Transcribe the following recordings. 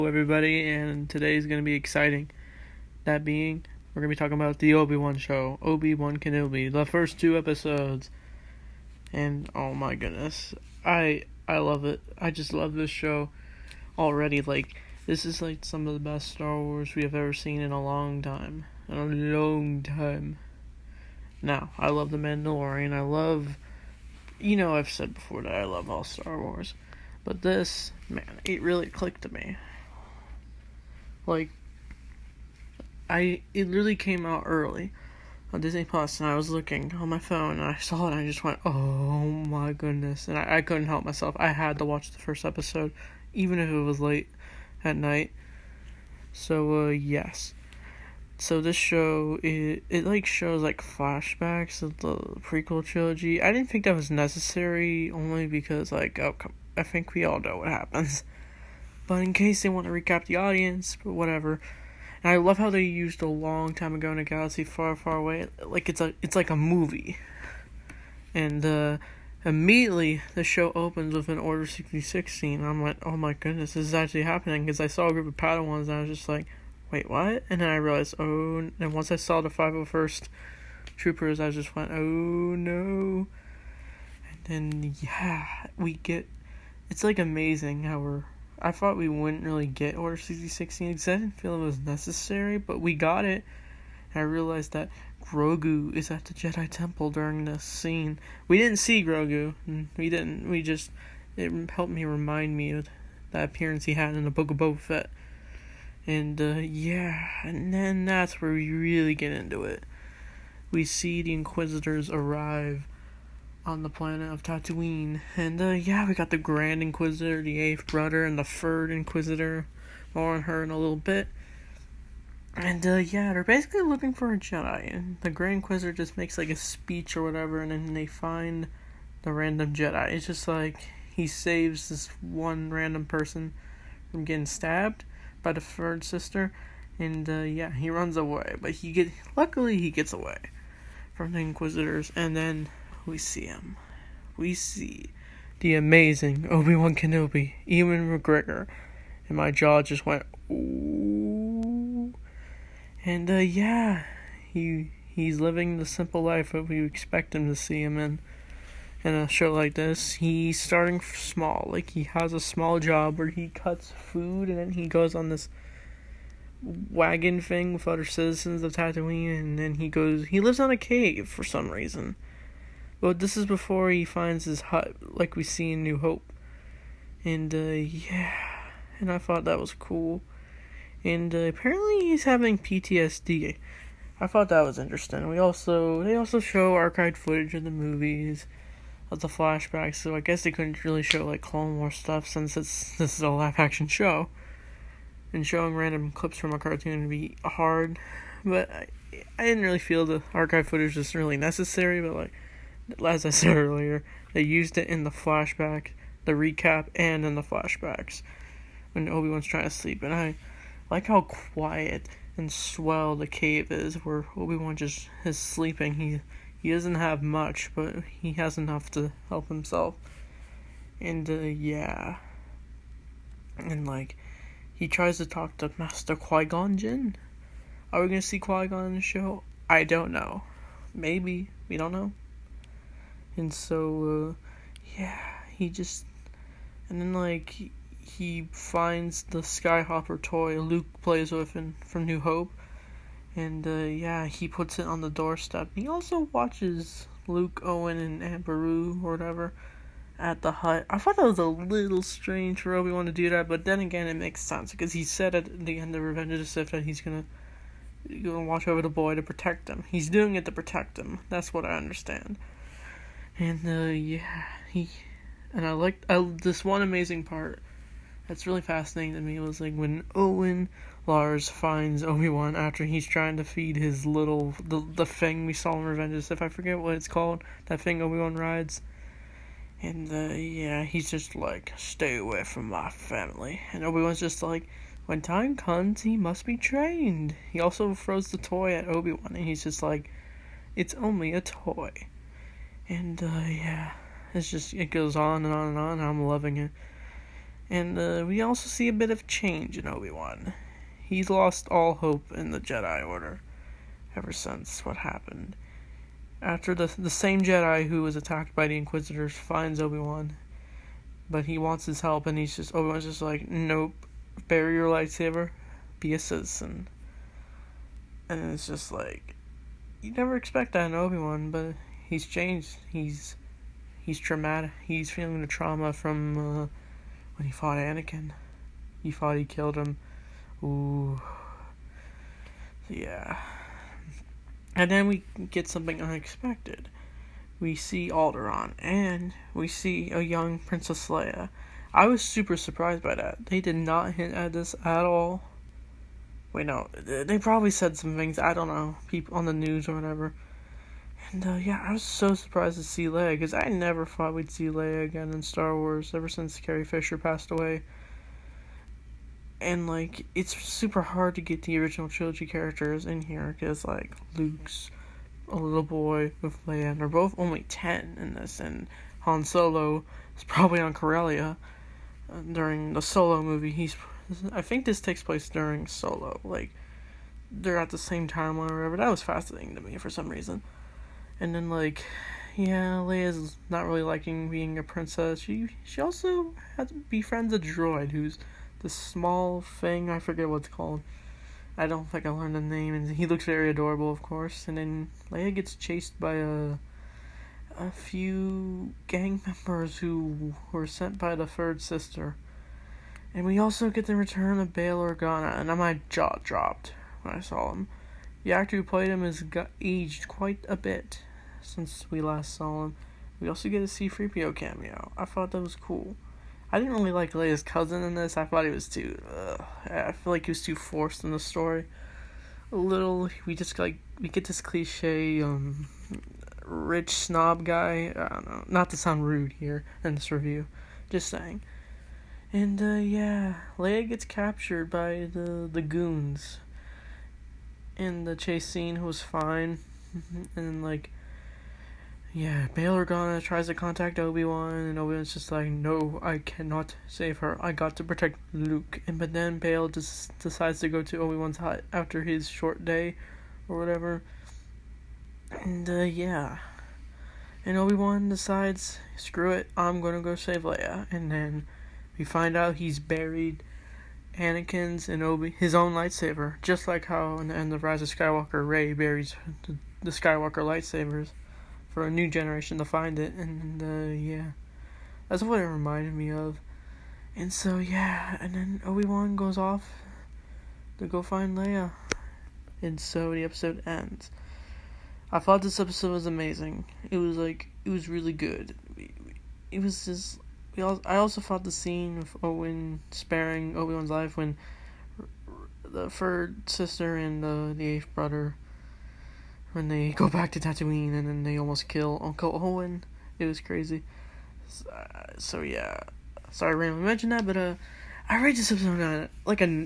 Everybody, and today's going to be exciting. That being, we're going to be talking about the Obi Wan show, Obi Wan Kenobi, the first 2 episodes. And oh my goodness, I love it. I just love this show already. This is some of the best Star Wars we have ever seen in a long time. Now, I love The Mandalorian. I love, I've said before that I love all Star Wars. But this, man, it really clicked to me. It really came out early on Disney Plus, and I was looking on my phone, and I saw it, and I just went, oh my goodness, and I couldn't help myself. I had to watch the first episode, even if it was late at night. So, yes. So this show, it shows, flashbacks of the prequel trilogy. I didn't think that was necessary, only because, I think we all know what happens. But in case they want to recap the audience, but whatever. And I love how they used a long time ago in a galaxy far, far away. It's like a movie. And immediately the show opens with an Order 66 scene. I'm like, oh my goodness, this is actually happening. Because I saw a group of Padawans and I was just like, wait, what? And then I realized, and once I saw the 501st Troopers, I just went, oh no. And then, it's amazing how I thought we wouldn't really get Order 66 because I didn't feel it was necessary, but we got it. And I realized that Grogu is at the Jedi Temple during this scene. We didn't see Grogu. It helped me remind me of that appearance he had in the Book of Boba Fett. And, and then that's where we really get into it. We see the Inquisitors arrive on the planet of Tatooine, and we got the Grand Inquisitor, the 8th brother, and the 3rd Inquisitor. More on her in a little bit. And they're basically looking for a Jedi, and the Grand Inquisitor just makes a speech or whatever, and then they find the random Jedi. It's just he saves this one random person from getting stabbed by the 3rd sister, and he runs away, but luckily he gets away from the Inquisitors, and then we see him. We see the amazing Obi Wan Kenobi, Ewan McGregor, and my jaw just went ooh. And he's living the simple life that we expect him to see him in a show like this. He's starting small, he has a small job where he cuts food, and then he goes on this wagon thing with other citizens of Tatooine, and then he lives on a cave for some reason. But this is before he finds his hut, like we see in New Hope. And, and I thought that was cool. And, apparently he's having PTSD. I thought that was interesting. They also show archived footage of the movies, of the flashbacks, so I guess they couldn't really show, Clone Wars stuff, since this is a live-action show. And showing random clips from a cartoon would be hard. But I didn't really feel the archive footage was really necessary, but, as I said earlier, they used it in the flashback, the recap, and in the flashbacks when Obi-Wan's trying to sleep. And I like how quiet and swell the cave is, where Obi-Wan just is sleeping. He doesn't have much, but he has enough to help himself. And and he tries to talk to Master Qui-Gon Jinn. Are we gonna see Qui-Gon in the show? I don't know. Maybe. We don't know. And so, he finds the Skyhopper toy Luke plays with from New Hope, and, he puts it on the doorstep. He also watches Luke, Owen, and Aunt Beru, or whatever, at the hut. I thought that was a little strange for Obi-Wan to do that, but then again, it makes sense, because he said at the end of Revenge of the Sith that he's gonna watch over the boy to protect him. He's doing it to protect him. That's what I understand. And, I liked this one amazing part that's really fascinating to me was, when Owen Lars finds Obi-Wan after he's trying to feed his the thing we saw in Revenge of the Sith. I forget what it's called, that thing Obi-Wan rides. And, he's just stay away from my family. And Obi-Wan's just when time comes, he must be trained. He also throws the toy at Obi-Wan, and he's just it's only a toy. And, it's just, it goes on and on and on, and I'm loving it. And we also see a bit of change in Obi Wan. He's lost all hope in the Jedi Order ever since what happened. After the same Jedi who was attacked by the Inquisitors finds Obi Wan, but he wants his help, and Obi Wan's just like, nope, bury your lightsaber, be a citizen. And it's just like, you never expect that in Obi Wan, but he's changed. He's traumatic. He's feeling the trauma from when he fought Anakin. He thought he killed him. Ooh. Yeah. And then we get something unexpected. We see Alderaan, and we see a young Princess Leia. I was super surprised by that. They did not hint at this at all. Wait, no. They probably said some things, I don't know, people on the news or whatever. And yeah, I was so surprised to see Leia, because I never thought we'd see Leia again in Star Wars ever since Carrie Fisher passed away. And, like, it's super hard to get the original trilogy characters in here, because, like, Luke's a little boy with Leia, and they're both only 10 in this, and Han Solo is probably on Corellia during the Solo movie. I think this takes place during Solo, like, they're at the same timeline or whatever. That was fascinating to me for some reason. And then, like, yeah, Leia's not really liking being a princess. She also befriends a droid who's this small thing, I forget what it's called. I don't think I learned the name, and he looks very adorable, of course. And then Leia gets chased by a few gang members who were sent by the third sister. And we also get the return of Bail Organa, and my jaw dropped when I saw him. The actor who played him has aged quite a bit since we last saw him. We also get to see Freepio Cameo. I thought that was cool. I didn't really like Leia's cousin in this. I thought he was I feel like he was too forced in the story. A little. We get this cliche, rich snob guy. I don't know. Not to sound rude here in this review. Just saying. And, yeah. Leia gets captured by the goons. And the chase scene was fine. And, like, yeah, Bail Organa tries to contact Obi Wan, and Obi Wan's just like, no, I cannot save her. I got to protect Luke. But then Bail just decides to go to Obi Wan's hut after his short day, or whatever. And yeah, and Obi Wan decides, screw it, I'm gonna go save Leia. And then we find out he's buried Anakin's and his own lightsaber, just like how in the end of Rise of Skywalker, Rey buries the Skywalker lightsabers for a new generation to find it. And yeah, that's what it reminded me of. And so yeah, and then Obi-Wan goes off to go find Leia, and so the episode ends. I thought this episode was amazing. It was really good. It was just, I also thought the scene of Owen sparing Obi-Wan's life when the third sister and the eighth brother, when they go back to Tatooine and then they almost kill Uncle Owen. It was crazy. So yeah. Sorry I randomly mentioned that, but I rate this episode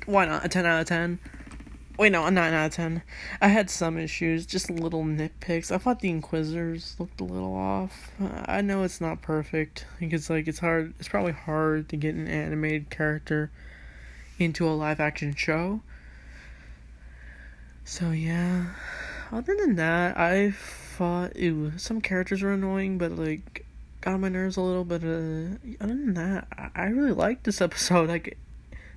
why not, a 10 out of 10? Wait, no, a 9 out of 10. I had some issues, just little nitpicks. I thought the Inquisitors looked a little off. I know it's not perfect, because it's probably hard to get an animated character into a live action show. So yeah. Other than that, I thought some characters were annoying, but got on my nerves a little. But other than that, I really liked this episode.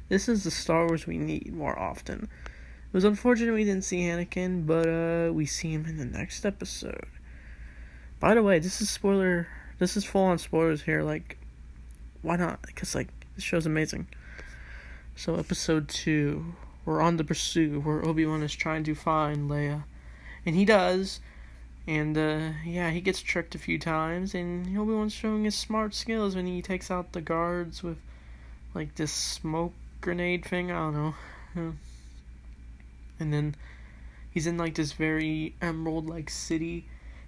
This is the Star Wars we need more often. It was unfortunate we didn't see Anakin, but we see him in the next episode. By the way, this is full on spoilers here. Why not? Because this show's amazing. So episode 2, we're on the pursuit where Obi-Wan is trying to find Leia. And he does, and yeah, he gets tricked a few times, and Obi-Wan's showing his smart skills when he takes out the guards with, this smoke grenade thing, I don't know. Yeah. And then he's in, this very emerald-like city.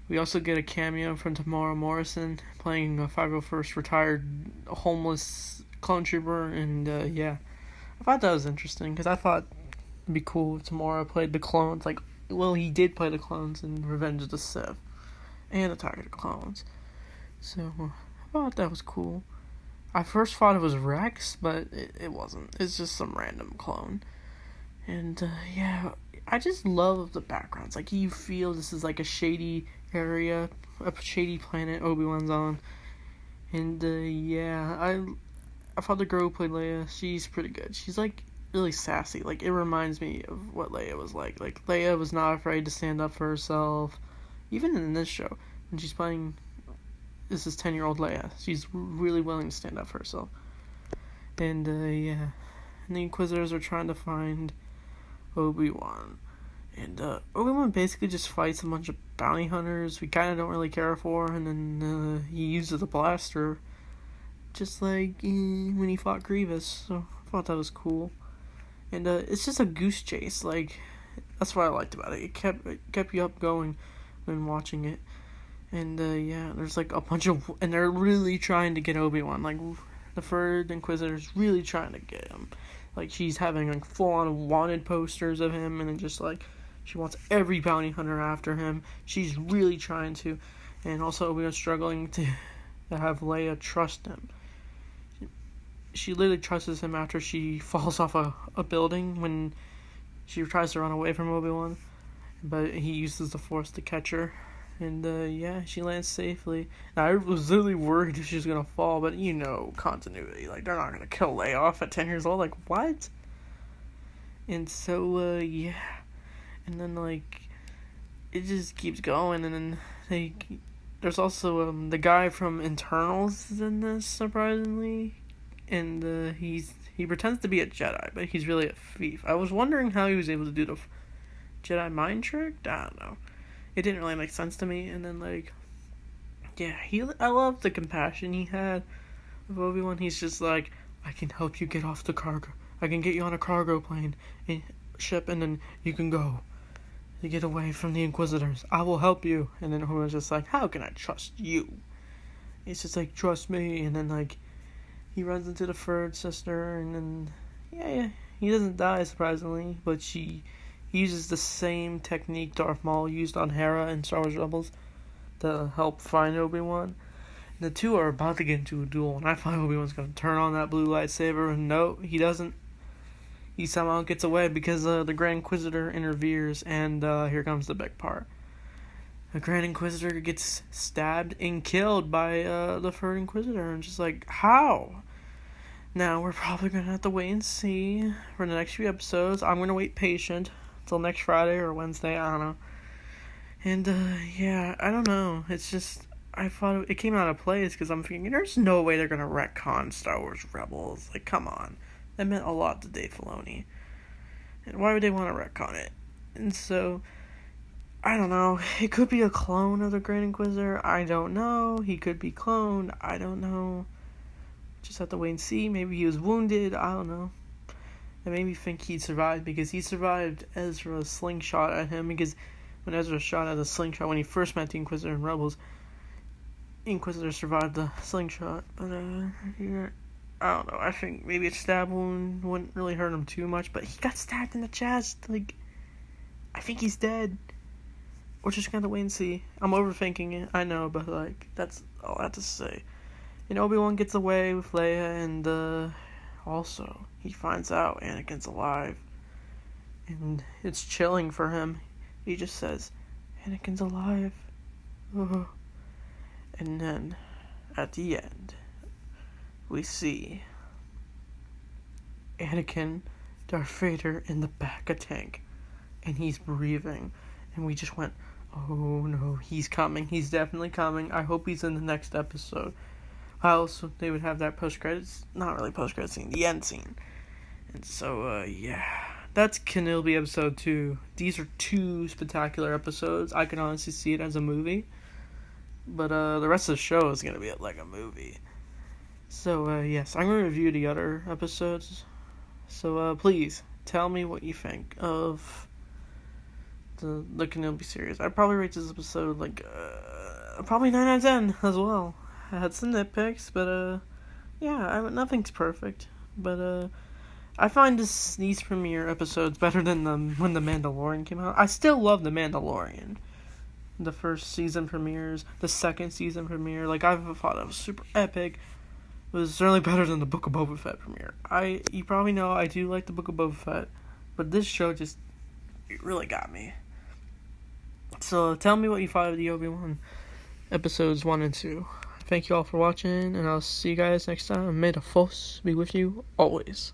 We also get a cameo from Tamara Morrison, playing a 501st retired homeless clone trooper, and yeah. I thought that was interesting, because I thought it'd be cool if Tamara played the clones, well, he did play the clones in Revenge of the Sith and Attack of the Clones. So, I thought that was cool. I first thought it was Rex, but it wasn't. It's just some random clone. And, yeah, I just love the backgrounds. Like, you feel this is, like, a shady area, a shady planet Obi Wan's on. And, yeah, I thought the girl who played Leia, she's pretty good. She's, like, really sassy. Like, it reminds me of what Leia was like. Like, Leia was not afraid to stand up for herself. Even in this show, when she's playing, this is 10-year-old Leia. She's really willing to stand up for herself. And, yeah. And the Inquisitors are trying to find Obi Wan. And, Obi Wan basically just fights a bunch of bounty hunters we kind of don't really care for. And then, he uses a blaster. Just like when he fought Grievous. So, I thought that was cool. And, it's just a goose chase. Like, that's what I liked about it. It kept you up going when watching it. And, yeah, there's, like, a bunch of... And they're really trying to get Obi Wan. Like, the third Inquisitor's really trying to get him. Like, she's having, like, full-on wanted posters of him. And then just, like, she wants every bounty hunter after him. She's really trying to. And also, Obi Wan's struggling to have Leia trust him. She literally trusts him after she falls off a building when she tries to run away from Obi Wan. But he uses the Force to catch her. And, yeah, she lands safely. Now, I was really worried if she was going to fall, but, continuity. Like, they're not going to kill Leia off at 10 years old. Like, what? And so, yeah. And then, like, it just keeps going. And then there's also, the guy from Internals is in this, surprisingly. And, he pretends to be a Jedi, but he's really a thief. I was wondering how he was able to do the Jedi mind trick. I don't know. It didn't really make sense to me. And then, like, yeah, I love the compassion he had of Obi-Wan. He's just like, I can help you get off the cargo. I can get you on a cargo plane and ship, and then you can go to get away from the Inquisitors. I will help you. And then Obi-Wan's just like, how can I trust you? It's just like, trust me. And then, like, he runs into the third sister, and then, yeah, he doesn't die, surprisingly, but he uses the same technique Darth Maul used on Hera in Star Wars Rebels to help find Obi-Wan. The two are about to get into a duel, and I thought Obi-Wan's going to turn on that blue lightsaber, and no, he doesn't. He somehow gets away because the Grand Inquisitor interferes, and here comes the big part. The Grand Inquisitor gets stabbed and killed by the third Inquisitor, and just like, how? Now, we're probably going to have to wait and see for the next few episodes. I'm going to wait patient until next Friday or Wednesday, I don't know. And, yeah, I don't know. It's just, I thought it came out of place because I'm thinking, there's no way they're going to retcon Star Wars Rebels. Like, come on. That meant a lot to Dave Filoni. And why would they want to retcon it? And so, I don't know. It could be a clone of the Grand Inquisitor. I don't know. He could be cloned. I don't know. Just have to wait and see. Maybe he was wounded. I don't know. It made me think he'd survived because he survived Ezra's slingshot at him. Because when Ezra shot at a slingshot when he first met the Inquisitor in Rebels, Inquisitor survived the slingshot. But yeah, I don't know. I think maybe a stab wound wouldn't really hurt him too much. But he got stabbed in the chest. Like, I think he's dead. We're just gonna wait and see. I'm overthinking it. I know, but like that's all I have to say. And Obi-Wan gets away with Leia, and also he finds out Anakin's alive, and it's chilling for him. He just says, "Anakin's alive," oh. And then at the end, we see Anakin, Darth Vader in the back of tank, and he's breathing, and we just went, "Oh no, he's coming! He's definitely coming! I hope he's in the next episode." Also, they would have that post-credits, not really post-credits scene, the end scene. And so, yeah, that's Kenobi episode 2. These are 2 spectacular episodes. I can honestly see it as a movie. But, the rest of the show is going to be like a movie. So, yes, I'm going to review the other episodes. So, please, tell me what you think of the Kenobi series. I'd probably rate this episode, like, probably 9 out of 10 as well. I had some nitpicks, but, yeah, nothing's perfect. But, I find these premiere episodes better than when The Mandalorian came out. I still love The Mandalorian. The first season premieres, the second season premiere, like, I thought it was super epic. was certainly better than the Book of Boba Fett premiere. You probably know I do like the Book of Boba Fett, but this show just, it really got me. So tell me what you thought of the Obi Wan episodes 1 and 2. Thank you all for watching, and I'll see you guys next time. May the Force be with you always.